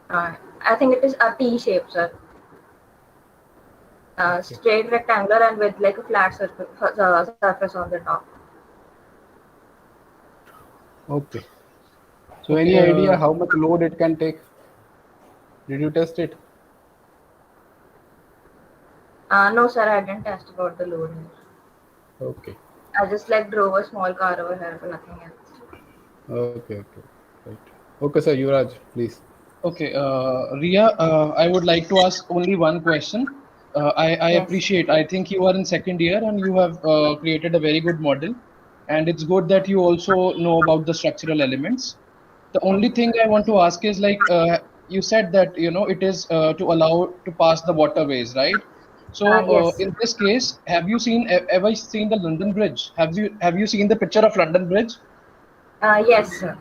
I think it is a T shape, sir. Okay. Straight rectangular and with like a flat surface on the top. Okay. So any Okay. idea how much load it can take? Did you test it? No, sir, I didn't test about the load here. Okay. I just like drove a small car over here for nothing else. Okay. Okay. Right. Okay, sir. Yuvraj, please. Okay, Ria, I would like to ask only one question. I Yes. appreciate, I think you are in second year and you have created a very good model. And it's good that you also know about the structural elements. The only thing I want to ask is like, you said that, you know, it is to allow to pass the waterways, right? So Yes. in this case, have you seen ever seen the London Bridge? Have you seen the picture of London Bridge? Yes, sir.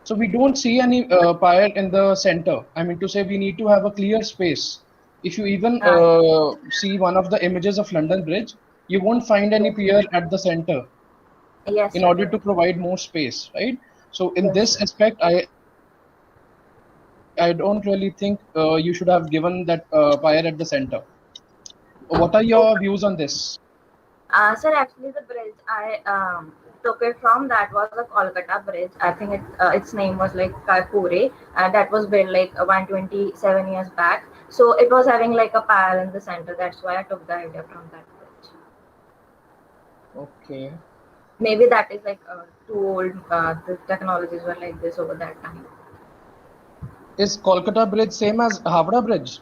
So we don't see any pyre in the center. I mean to say we need to have a clear space. If you even Uh, see one of the images of London Bridge, you won't find any yes. pier at the center Yes, in sir. order Right. to provide more space, right? So in Yes, this sir. aspect, I don't really think you should have given that pyre at the center. What are your views on this? Sir, actually, the bridge I took it from that was a Kolkata bridge. I think its name was like Kaipuri, and that was built like 127 years back. So it was having like a pile in the center. That's why I took the idea from that bridge. Okay. Maybe that is like too old. The technologies were like this over that time. Is Kolkata Bridge same as Howrah Bridge?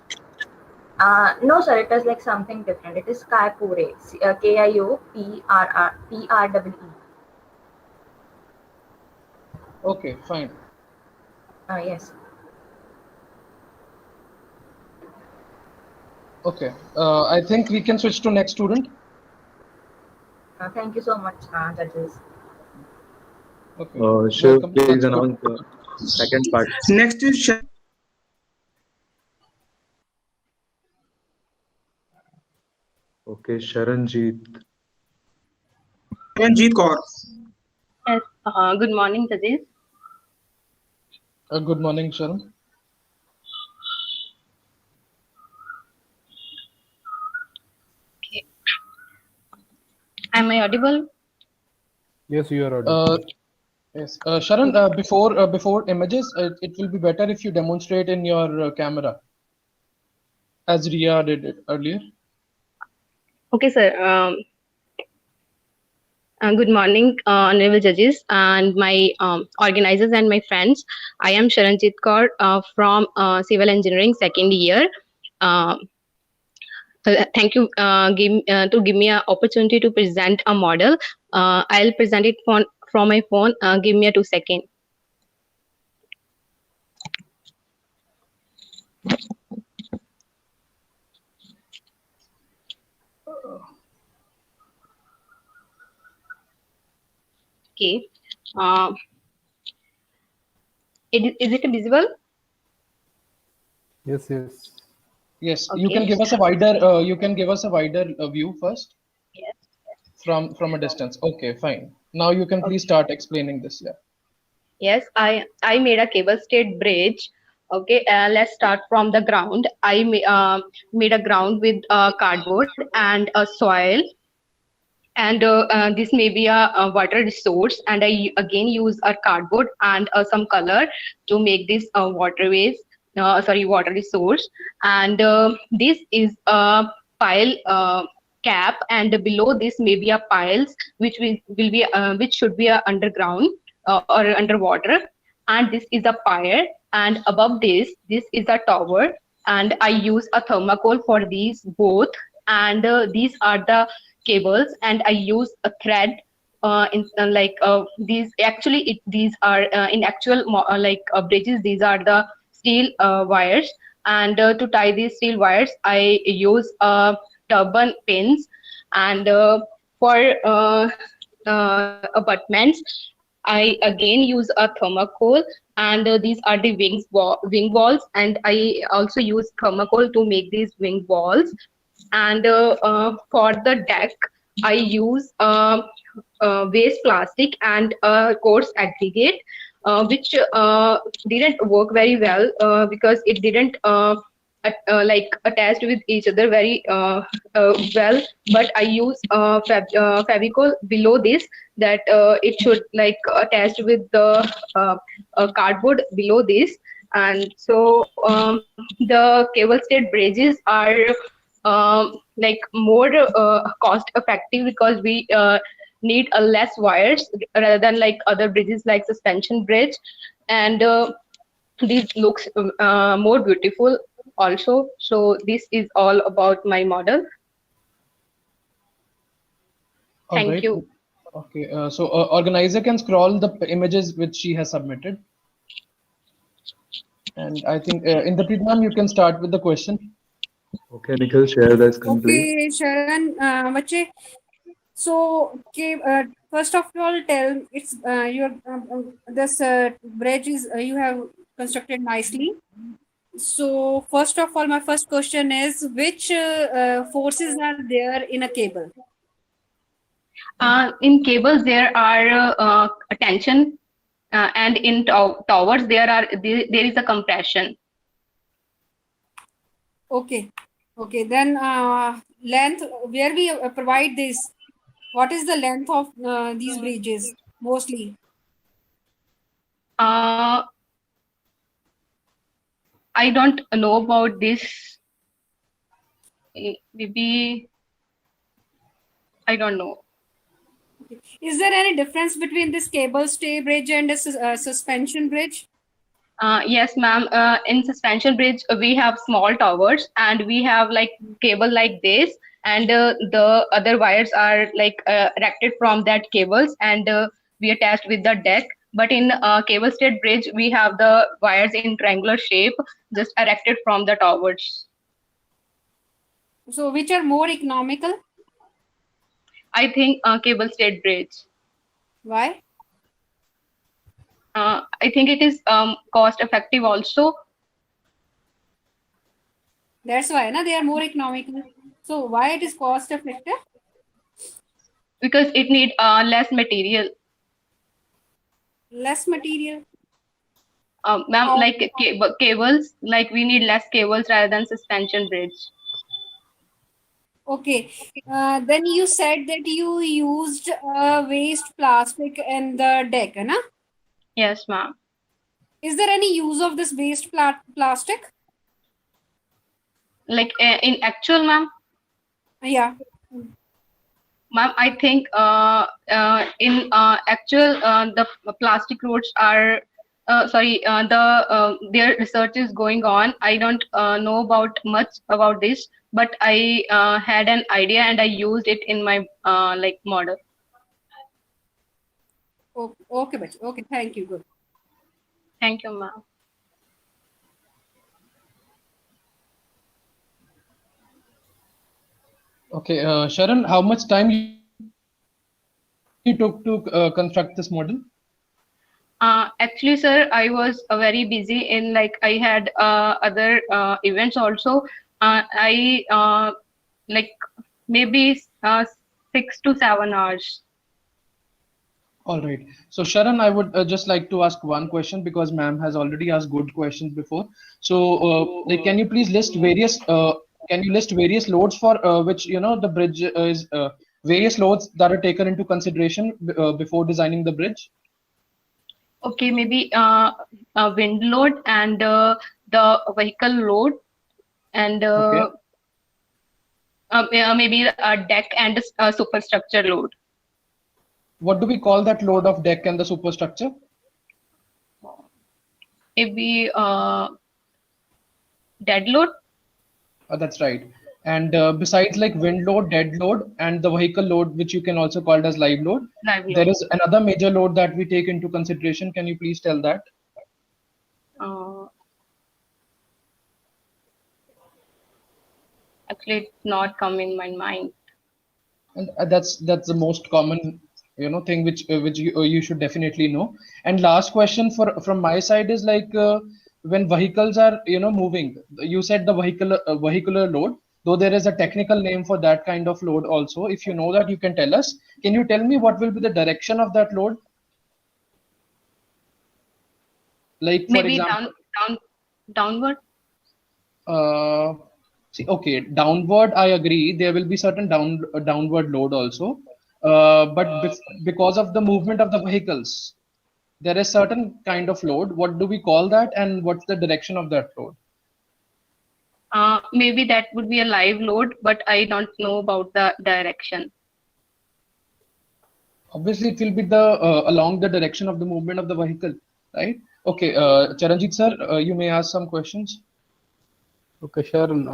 No, sir, it is like something different. It is Kaipure, Kiopprre. Okay, fine. Yes. Okay. I think we can switch to next student. Thank you so much, judges. Okay. Shiv, Welcome. please Next student. announce the second part. Next is Okay, Sharanjeet. Ranjit Kaur. Yes, good morning, judges. Good morning, Sharon. Okay. Am I audible? Yes, you are audible. Yes, Sharon. Before images, it will be better if you demonstrate in your camera, as Ria did it earlier. Okay, sir. Good morning, honorable judges and my organizers and my friends. I am Sharanjit Kaur from Civil Engineering second year. Uh, Thank you to give me an opportunity to present a model. I'll present it from my phone. Give me a 2 second. Okay. Uh, is it visible? Yes, yes. Yes, you can Okay. give us a wider. You can give us a wider view first Yes. from a distance. Okay, fine. Now you can please Okay. start explaining this. Yeah. Yes, I made a cable stayed bridge. Okay, let's start from the ground. Made a ground with cardboard and a soil, and this may be a water resource. And again use a cardboard and some color to make this waterways. Sorry, water resource. And this is a pile cap, and below this may be a piles will be which should be underground or underwater. And this is a pyre, and above this is a tower. And I use a thermocol for these both. And these are the cables, and I use a thread in these actually these are in actual bridges, these are the steel wires. And to tie these steel wires I use turban pins. And for abutments I again use a thermocol. And these are the wing walls, and I also use thermocol to make these wing walls. And for the deck I use waste plastic and coarse aggregate. which didn't work very well because it didn't like attached with each other very well. But I use Fevicol below this, that it should like attached with the cardboard below this. And so the cable stayed bridges are like more cost effective because we need a less wires rather than like other bridges like suspension bridge. And this looks more beautiful also. So this is all about my model. All Thank right. you. Okay. So organizer can scroll the images which she has submitted. And I think Indrapreet ma'am, you can start with the question. Okay, Nikhil, share the screen, please. Okay, Sharan, Bache. So, okay, first of all, tell it's your this bridge is you have constructed nicely. So, first of all, my first question is which forces are there in a cable? In cables there are tension, and in towers there is a compression. Okay, okay. Then length where we provide this. What is the length of these bridges mostly? uh, I don't know about this. Maybe I don't know. Is there any difference between this cable stay bridge and a suspension bridge? Yes, ma'am. In suspension bridge, we have small towers and we have like cable like this, and the other wires are like erected from that cables, and we attached with the deck. But in cable stayed bridge, we have the wires in triangular shape, just erected from the towers. So, which are more economical? I think cable stayed bridge. Why? I think it is cost effective also, That's why, na, they are more economical. So, why it is cost effective? because it need less material. Less material. Ma'am, How? like cables, like we need less cables rather than suspension bridge. Okay. Then you said that you used waste plastic in the deck, na? Yes, ma'am. Is there any use of this waste plastic? Like in actual, ma'am, Yeah. I think in actual the plastic roads are sorry, their research is going on. I don't know about much about this, but I had an idea and I used it in my like model. Okay, bache. Okay, thank you. Good. Thank you, ma'am. Okay, Sharan, how much time you took to construct this model? Actually, sir, I was very busy in like I had other events also. I like maybe 6 to 7 hours. All right. So Sharan, I would just like to ask one question because ma'am has already asked good questions before. So like, can you please list various loads for which the bridge is various loads that are taken into consideration before designing the bridge? Okay, maybe wind load and the vehicle load, and Okay. maybe a deck and a superstructure load. What do we call that load of deck and the superstructure? Maybe dead load. That's right. And besides like wind load, dead load, and the vehicle load, which you can also call it as live load, Live load. there is another major load that we take into consideration. Can you please tell that? Actually, it's not come in my mind. And that's the most common thing which you should definitely know. And last question from my side is like when vehicles are moving, you said the vehicular load, though there is a technical name for that kind of load also. If you know that, you can tell us. Can you tell me what will be the direction of that load? Like for Maybe example, downward. see, okay, downward, I agree. There will be certain downward load also, but because of the movement of the vehicles, there is certain kind of load. What do we call that, and what's the direction of that load? Maybe that would be a live load, but I don't know about the direction. Obviously, it will be the along the direction of the movement of the vehicle, right? Okay, Charanjit sir, you may ask some questions. Okay, Sharon,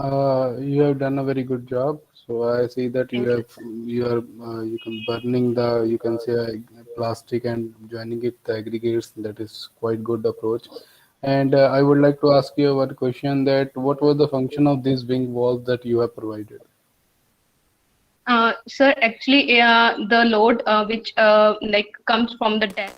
you have done a very good job. So I see that you are you can burning the, you can say, plastic and joining it the aggregates. That is quite good approach. And I would like to ask you one question, that what was the function of these wing walls that you have provided? Sir, actually, the load which like comes from the deck.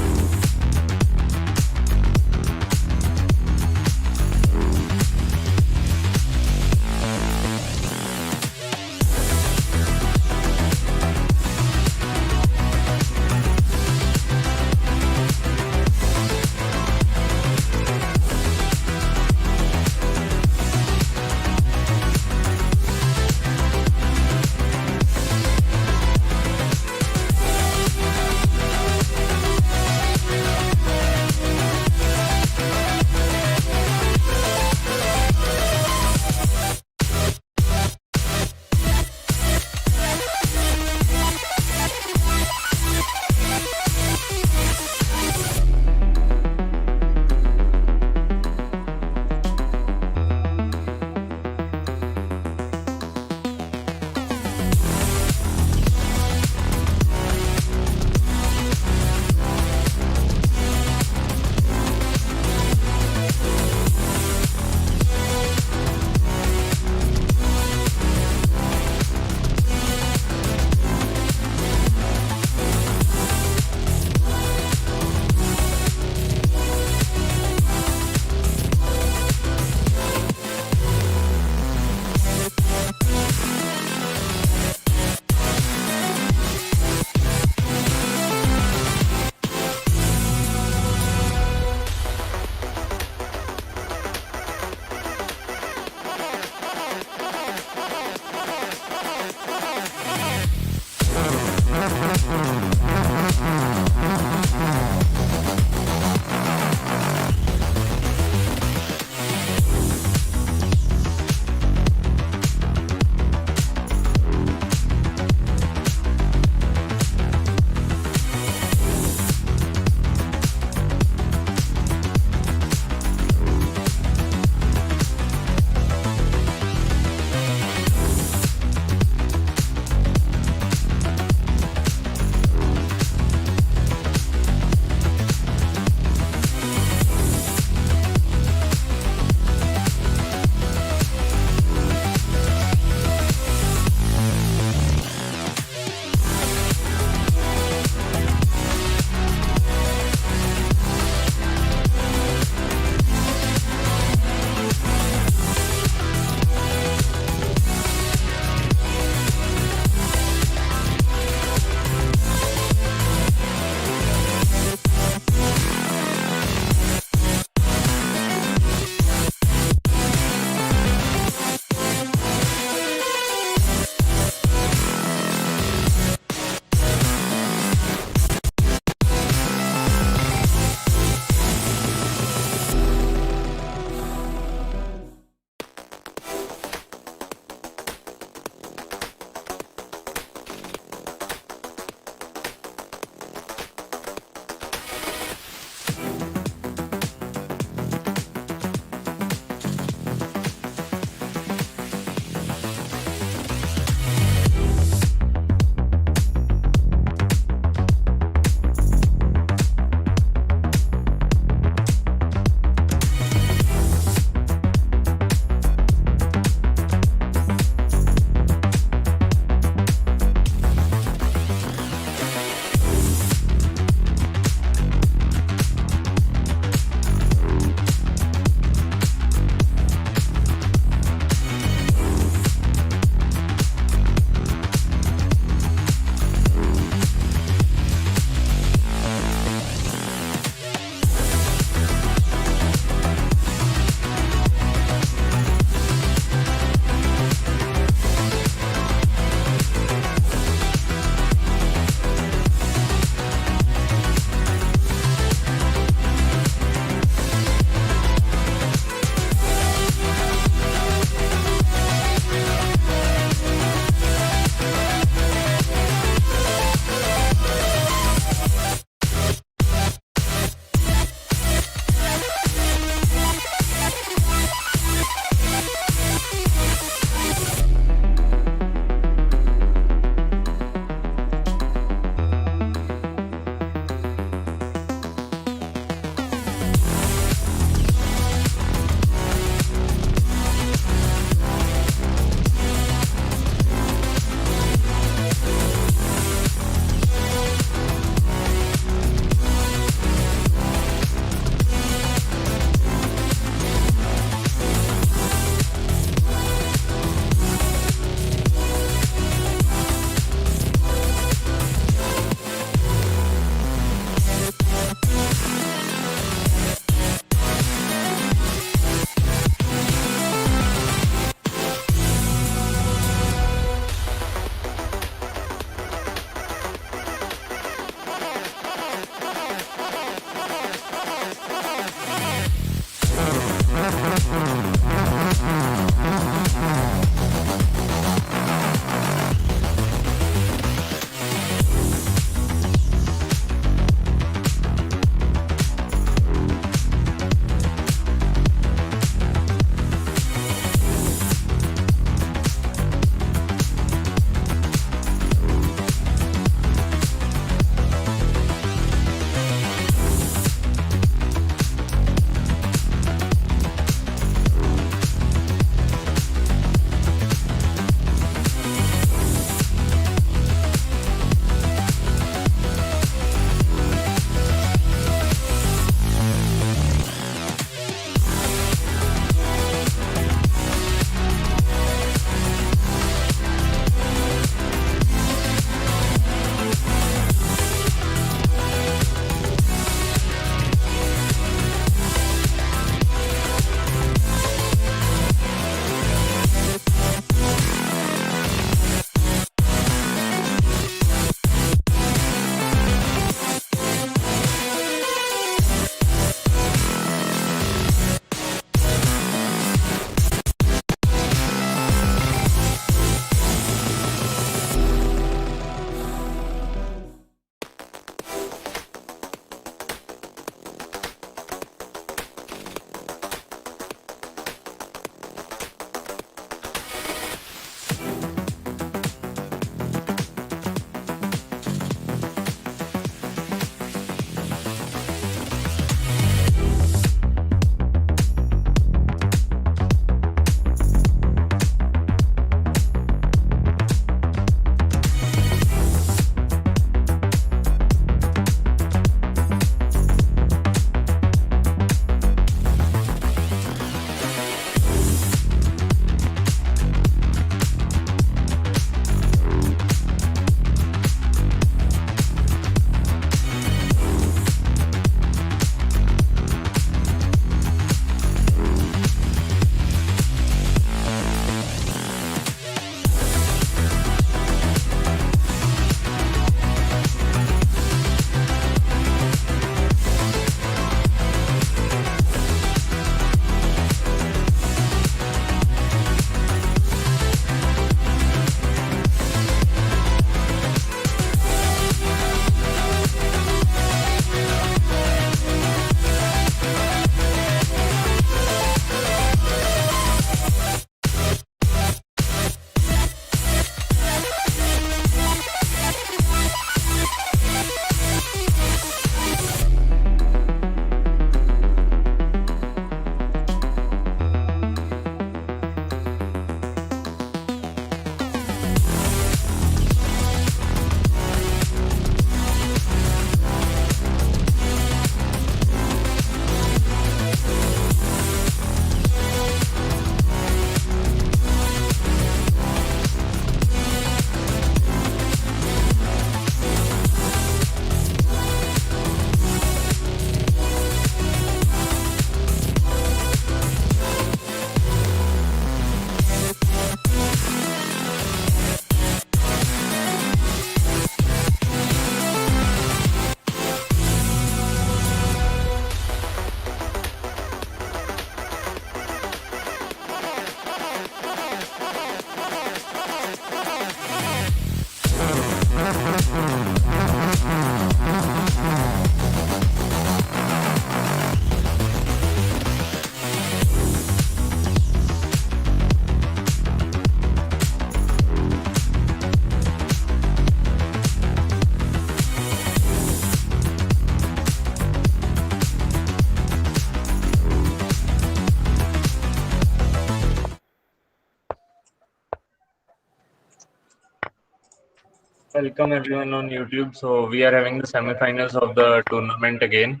Welcome everyone on YouTube. So we are having the semifinals of the tournament again.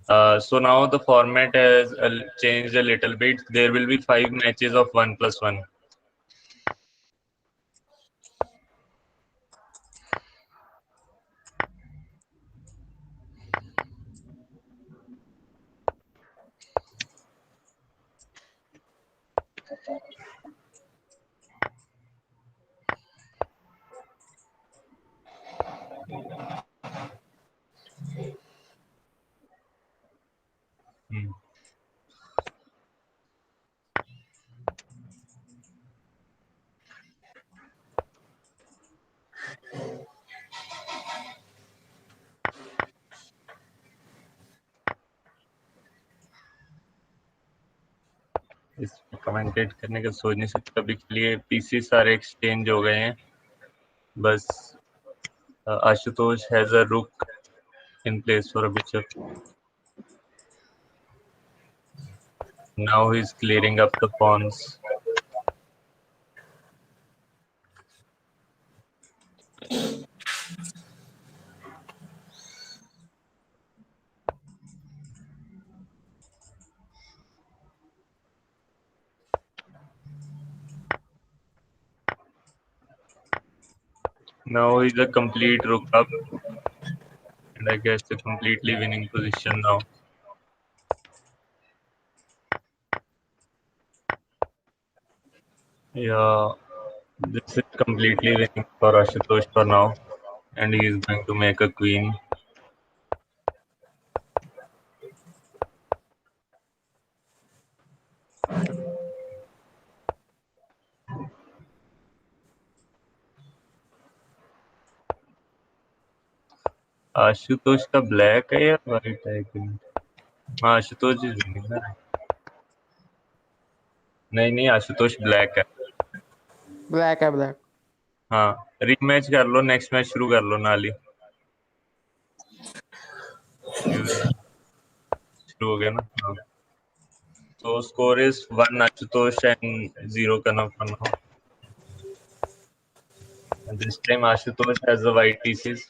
So now the format has changed a little bit. There will be 5 matches of 1+1. Hmm. इस commentate करने का सोच नहीं सकता अभी के लिए PC सारे एक्सचेंज हो गए हैं बस आशुतोष हैज अ रुक in place for a bishop. Now he's clearing up the pawns. Now he's a complete rook up, and I guess a completely winning position now. Yeah, this is completely winning for Ashutosh for now, and he is going to make a queen. Ashutosh का black है या white है हाँ Ashutosh is winning ना नहीं Ashutosh black है black है black हाँ रीमैच कर लो नेक्स्ट मैच शुरू कर लो नाली शुरू हो गया ना हाँ तो score is 1 Ashutosh and 0 Kanav for now. And this time Ashutosh has the white pieces.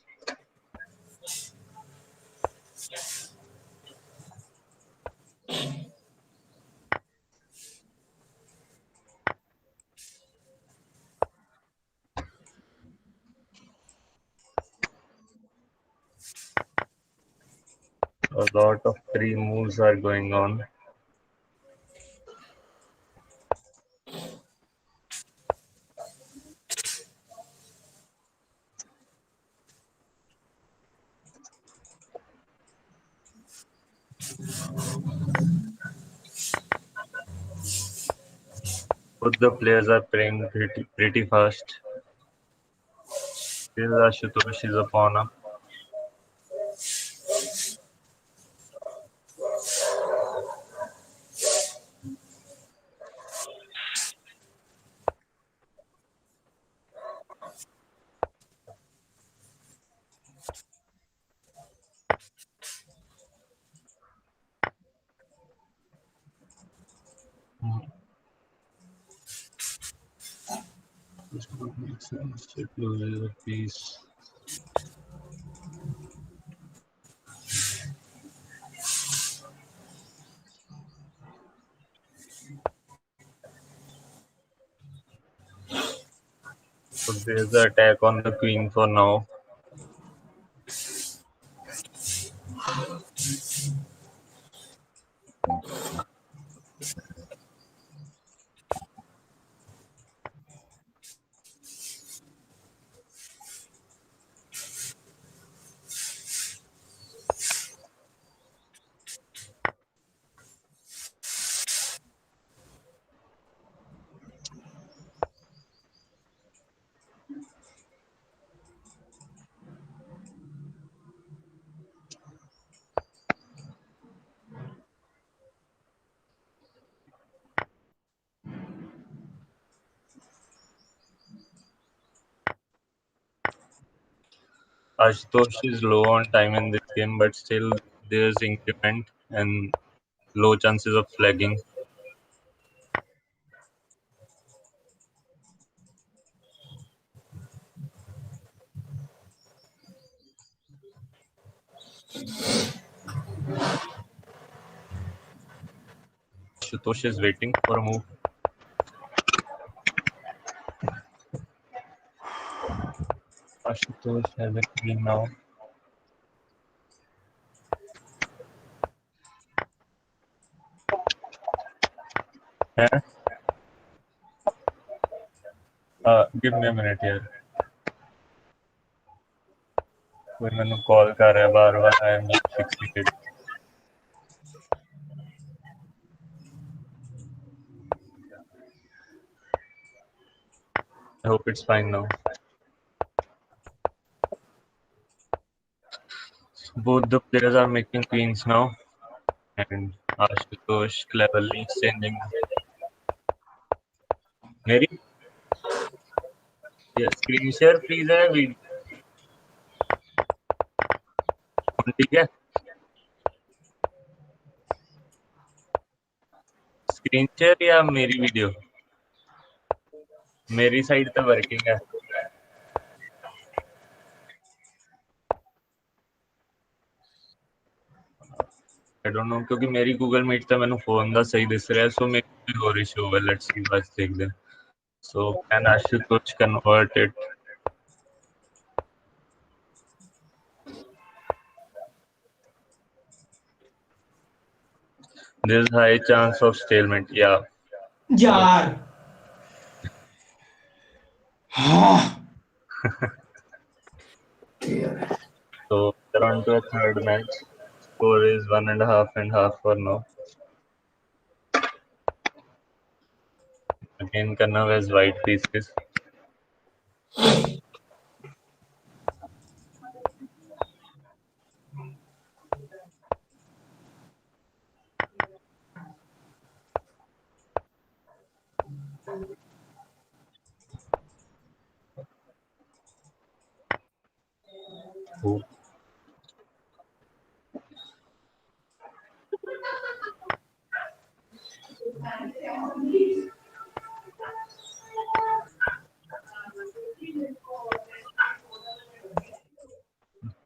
A lot of free moves are going on. Both the players are playing pretty fast. Still Ashutosh is a pawn up. This would make sense. It loses a piece. So there's the attack on the queen for now. Ashutosh is low on time in this game, but still there's increment and low chances of flagging. Ashutosh is waiting for a move. Ashutosh has a queen now. Yeah. Give me a minute here. कोई मैंने call कर रहा है बार-बार. I am not fixing it. I hope it's fine now. Both the players are making queens now, and Ashutosh cleverly sending. मेरी screen share please है ठीक है. स्क्रीन शेयर या मेरी वीडियो मेरी साइड तो वर्किंग है. आई डोंट नो क्योंकि मेरी गूगल मीट ਤੇ ਮੈਨੂੰ ਫੋਨ ਦਾ ਸਹੀ ਦਿਸ ਰਿਹਾ ਸੋ ਮੇਰੀ ਹੋਰ ਇਸ਼ੂ ਹੋਵੇ. ਲੈਟਸ ਸੀ ਬਸ ਦੇਖਦੇ ਹਾਂ. ਸੋ can Ashutosh convert it? There's high chance of stalemate. Yeah. यार So they're on to a third match. Score is 1.5 for now. Again, Kanav has white pieces. Oh.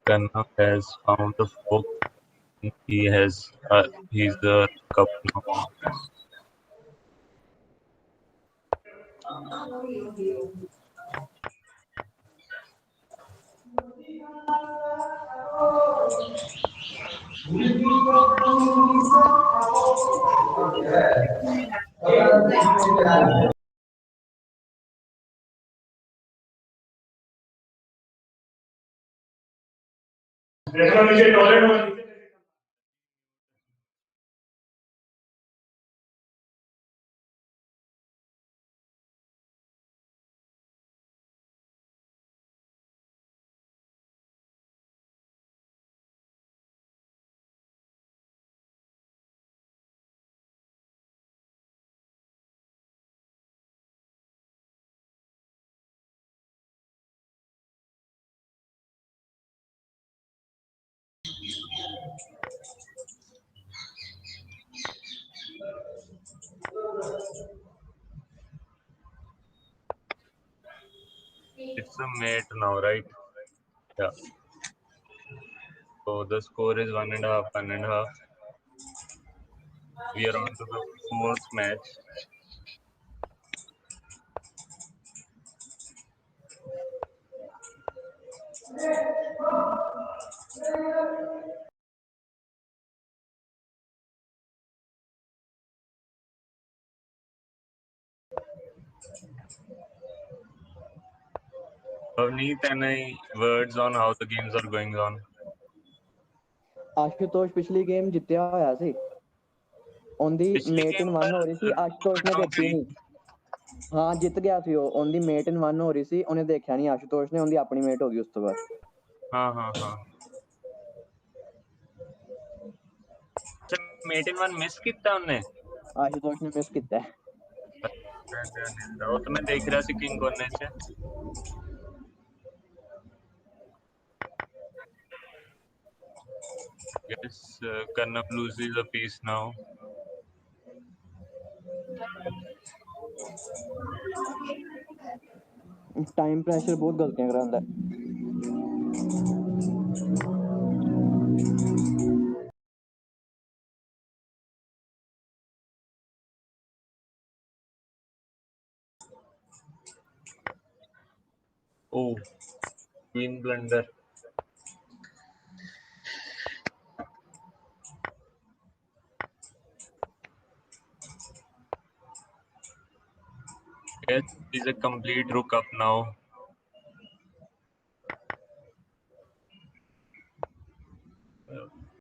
Kanav has found a fork. He's the cup now. It's a mate now, right? Yeah. So the score is 1.5. We are on to the fourth match. Avneet, any words on how the games are going on? Ashutosh ਪਿਛਲੀ game ਜਿੱਤਿਆ ਹੋਇਆ ਸੀ ਉਹਦੀ ਮੇਟ ਇਨ 1 ਹੋ ਰਹੀ ਸੀ. ਆਸ਼ੂਤੋਸ਼ ਨੇ ਦੇਖੀ ਨਹੀਂ. ਹਾਂ ਜਿੱਤ ਗਿਆ ਸੀ ਉਹ. ਉਹਦੀ ਮੇਟ ਇਨ 1 ਹੋ ਰਹੀ ਸੀ. ਉਹਨੇ ਦੇਖਿਆ ਨਹੀਂ ਆਸ਼ੂਤੋਸ਼ ਨੇ. ਉਹਦੀ ਆਪਣੀ ਮੇਟ ਹੋ ਗਈ ਉਸ ਤੋਂ ਬਾਅਦ. ਹਾਂ ਮੇਟ ਇਨ 1 ਮਿਸ ਕੀਤਾ ਉਹਨੇ. ਆਸ਼ੂਤੋਸ਼ ਨੇ ਮਿਸ ਕੀਤਾ. ਉਹ ਤਾਂ ਮੈਂ ਦੇਖ ਰਿਹਾ ਸੀ ਕਿੰਗ ਕੋਨੇ 'ਚ. Yes, Karnap loses a piece now. Time pressure ਬਹੁਤ ਗਲਤੀਆਂ ਕਰਾਉਂਦਾ. Oh, queen blunder. Yes, is a complete rook up now.